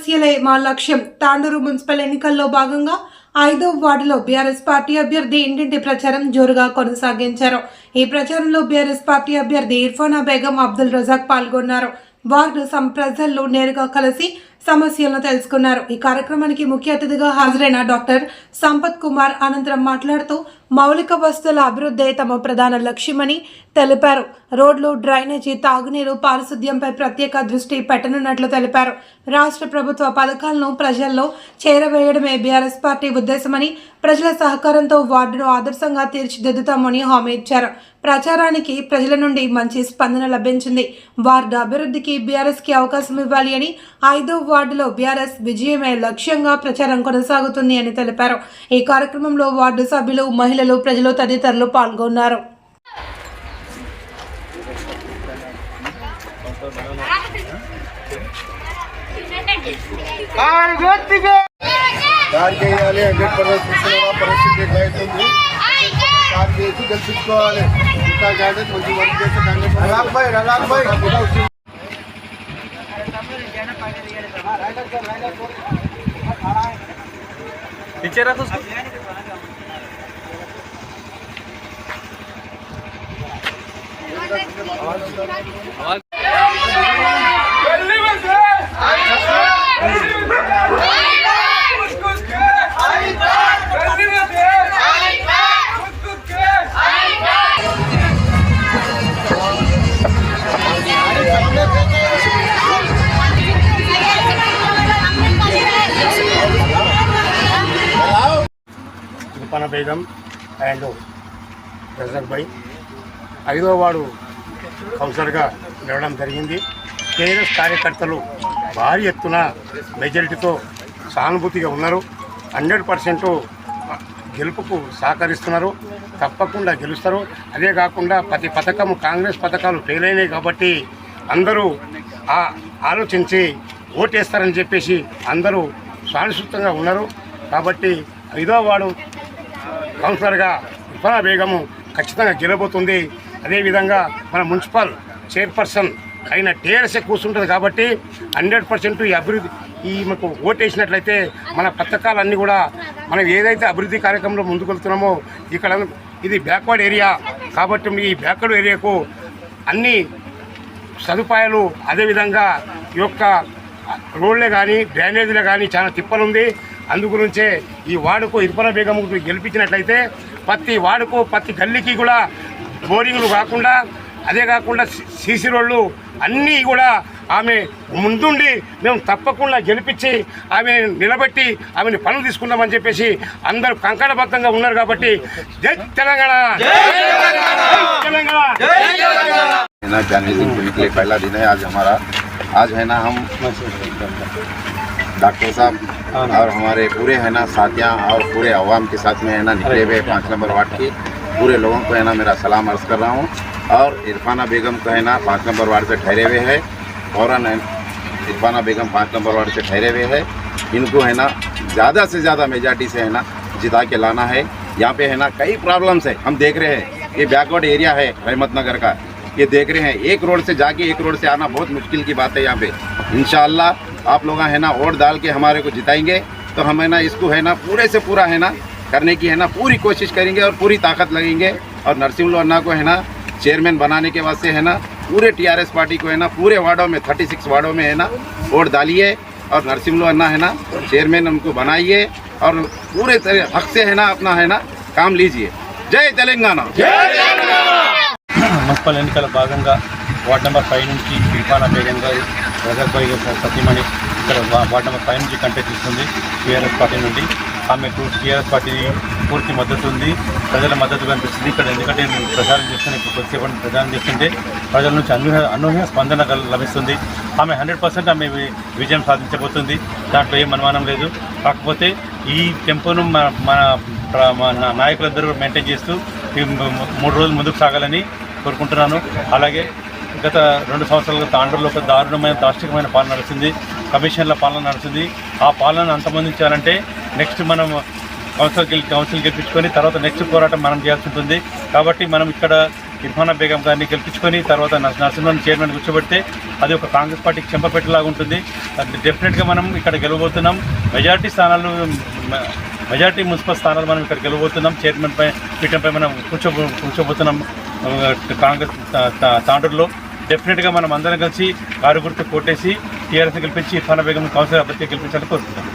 సమస్యలే మా లక్ష్యం. తాండూరు మున్సిపల్ ఎన్నికల్లో భాగంగా 5వ వార్డులో బీఆర్ఎస్ పార్టీ అభ్యర్థి ఇంటింటి ప్రచారం జోరుగా కొనసాగించారు. ఈ ప్రచారంలో బీఆర్ఎస్ పార్టీ అభ్యర్థి ఇర్ఫానా బేగం, అబ్దుల్ రజాక్ పాల్గొన్నారు. వార్డు ప్రజల్లో నేరుగా కలిసి సమస్యలను తెలుసుకున్నారు. ఈ కార్యక్రమానికి ముఖ్య అతిథిగా హాజరైన డాక్టర్ సంపత్ కుమార్ అనంతరం మాట్లాడుతూ మౌలిక వస్తువుల అభివృద్ధి తమ ప్రధాన లక్ష్యమని తెలిపారు. రోడ్లు, డ్రైనేజీ, తాగునీరు, పారిశుద్ధ్యంపై ప్రత్యేక దృష్టి పెట్టనున్నట్లు తెలిపారు. రాష్ట్ర ప్రభుత్వ పథకాలను ప్రజల్లో చేరవేయడమే బీఆర్ఎస్ పార్టీ ఉద్దేశమని, ప్రజల సహకారంతో వార్డును ఆదర్శంగా తీర్చిదిద్దుతామని హామీ ఇచ్చారు. ప్రచారానికి ప్రజల నుండి మంచి స్పందన లభించింది. వార్డు అభివృద్ధికి బీఆర్ఎస్కి అవకాశం ఇవ్వాలి అని, 5వ వార్డులో బీఆర్ఎస్ విజయమే లక్ష్యంగా ప్రచారం కొనసాగుతుంది అని తెలిపారు. ఈ కార్యక్రమంలో వార్డు సభ్యులు, మహిళలు, ప్రజలు తదితరులు పాల్గొన్నారు. ఇర్ఫానా బేగం అండ్ రజాక్ భాయ్ 5వ వార్డు కౌన్సిలర్గా నిలవడం జరిగింది. టీఆర్ఎస్ కార్యకర్తలు భారీ ఎత్తున మెజారిటీతో సానుభూతిగా ఉన్నారు. 100% గెలుపుకు సహకరిస్తున్నారు. తప్పకుండా గెలుస్తారు. అదే కాకుండా ప్రతి పథకము కాంగ్రెస్ పథకాలు ఫెయిల్ అయినాయి కాబట్టి అందరూ ఆలోచించి ఓటేస్తారని చెప్పేసి అందరూ సానుసూతంగా ఉన్నారు. కాబట్టి 5వ వార్డు కౌన్సిలర్గా ఇర్ఫానా బేగము ఖచ్చితంగా గెలబోతుంది. అదేవిధంగా మన మున్సిపల్ చైర్పర్సన్ అయిన టీఆర్ఎస్ కూర్చుంటుంది కాబట్టి 100% ఈ అభివృద్ధి మాకు ఓటేసినట్లయితే మన పథకాలన్నీ కూడా మనం ఏదైతే అభివృద్ధి కార్యక్రమంలో ముందుకు వెళ్తున్నామో ఇక్కడ ఇది బ్యాక్వర్డ్ ఏరియా కాబట్టి ఈ బ్యాక్వర్డ్ ఏరియాకు అన్ని సదుపాయాలు, అదేవిధంగా ఈ యొక్క రోడ్లే కానీ డ్రైనేజీలే కానీ చాలా తిప్పలుంది. అందుగురించే ఈ వార్డుకు ఇర్ఫానా బేగం గెలిపించినట్లయితే ప్రతి వార్డుకు ప్రతి గల్లీకి కూడా బోరింగ్లు కాకుండా, అదే కాకుండా సీసీ రోడ్లు అన్నీ కూడా ఆమె ముందుండి మేము తప్పకుండా గెలిపించి ఆమెను నిలబెట్టి ఆమెను పనులు తీసుకుందామని చెప్పేసి అందరూ కంకణబద్ధంగా ఉన్నారు. కాబట్టి జై తెలంగాణ, कैंडिडेट के निकले पहला दिन है आज हमारा। आज है ना हम डॉक्टर साहब और हमारे पूरे है ना साथियाँ और पूरे अवाम के साथ में है ना निकले हुए 5 नंबर वार्ड के पूरे लोगों को है ना मेरा सलाम अर्ज कर रहा हूँ। और इरफाना बेगम को है ना 5 नंबर वार्ड से ठहरे हुए है और इरफाना बेगम 5 नंबर वार्ड से ठहरे हुए है। इनको है ना ज़्यादा से ज़्यादा मेजॉरिटी से है ना जिता के लाना है। यहाँ पे है ना कई प्रॉब्लम्स है, हम देख रहे हैं। ये बैकवर्ड एरिया है रहमत नगर का, ये देख रहे हैं। एक रोड से जाके एक रोड से आना बहुत मुश्किल की बात है। यहाँ पे इंशाअल्लाह आप लोग है ना वोट डाल के हमारे को जिताएंगे तो हम है ना इसको है ना पूरे से पूरा है ना करने की है ना पूरी कोशिश करेंगे और पूरी ताकत लगेंगे। और नरसिंह अन्ना को है ना चेयरमैन बनाने के वास्ते है ना पूरे टीआरएस पार्टी को है ना पूरे वार्डों में 36 वार्डों में है ना वोट डालिए और नरसिंह अन्ना है ना चेयरमैन उनको बनाइए और पूरे हक से है ना अपना है ना काम लीजिए। जय तेलंगाना। మున్సిపల్ ఎన్నికల భాగంగా వార్డ్ నెంబర్ 5 నుంచి ఇర్ఫానా బేగం గారు, రజాక్ భాయ్ సతీమణి ఇక్కడ వార్డ్ నెంబర్ 5 నుంచి కంటెస్ట్ ఇస్తుంది టీఆర్ఎస్ పార్టీ నుండి. ఆమెకు టీఆర్ఎస్ పార్టీ పూర్తి మద్దతు ఉంది, ప్రజల మద్దతు కనిపిస్తుంది ఇక్కడ. ఎందుకంటే నేను ప్రచారం చేస్తాను, ఇప్పుడు కొద్దిసేపటి ప్రచారం చేస్తుంటే ప్రజల నుంచి అనూహ్య స్పందన లభిస్తుంది. ఆమె 100% ఆమె విజయం సాధించబోతుంది, దాంట్లో ఏం అనుమానం లేదు. కాకపోతే ఈ టెంపోను మన నాయకులందరూ మెయింటైన్ చేస్తూ 3 రోజులు ముందుకు సాగాలని కోరుకుంటున్నాను. అలాగే గత 2 సంవత్సరాలుగా తాండూరులో ఒక దారుణమైన దాష్టికమైన పాలన నడుస్తుంది, కమిషన్ల పాలన నడుస్తుంది. ఆ పాలన అంతమొందించాలంటే నెక్స్ట్ మనం కౌన్సిల్ గెలిపించుకొని తర్వాత నెక్స్ట్ పోరాటం మనం చేయాల్సి ఉంటుంది. కాబట్టి మనం ఇక్కడ ఇర్ఫానా బేగం గారిని గెలిపించుకొని తర్వాత నరసింహన్ చైర్మన్ కూర్చోబెడితే అది ఒక కాంగ్రెస్ పార్టీకి చెంపపెట్టలాగా ఉంటుంది. డెఫినెట్గా మనం ఇక్కడ గెలవబోతున్నాం. మెజార్టీ మున్సిపల్ స్థానాలు మనం ఇక్కడ గెలవబోతున్నాం. చైర్మన్ పీఠంపై మనం కూర్చోబోతున్నాం కాంగ్రెస్ తాండూరులో. డెఫినెట్గా మనం అందరం కలిసి కారు గుర్తు కోటేసి టీఆర్ఎస్ గెలిపించి ఇర్ఫానా బేగం కౌన్సిలర్ అభ్యర్థి గెలిపించాలని కోరుకుంటాం.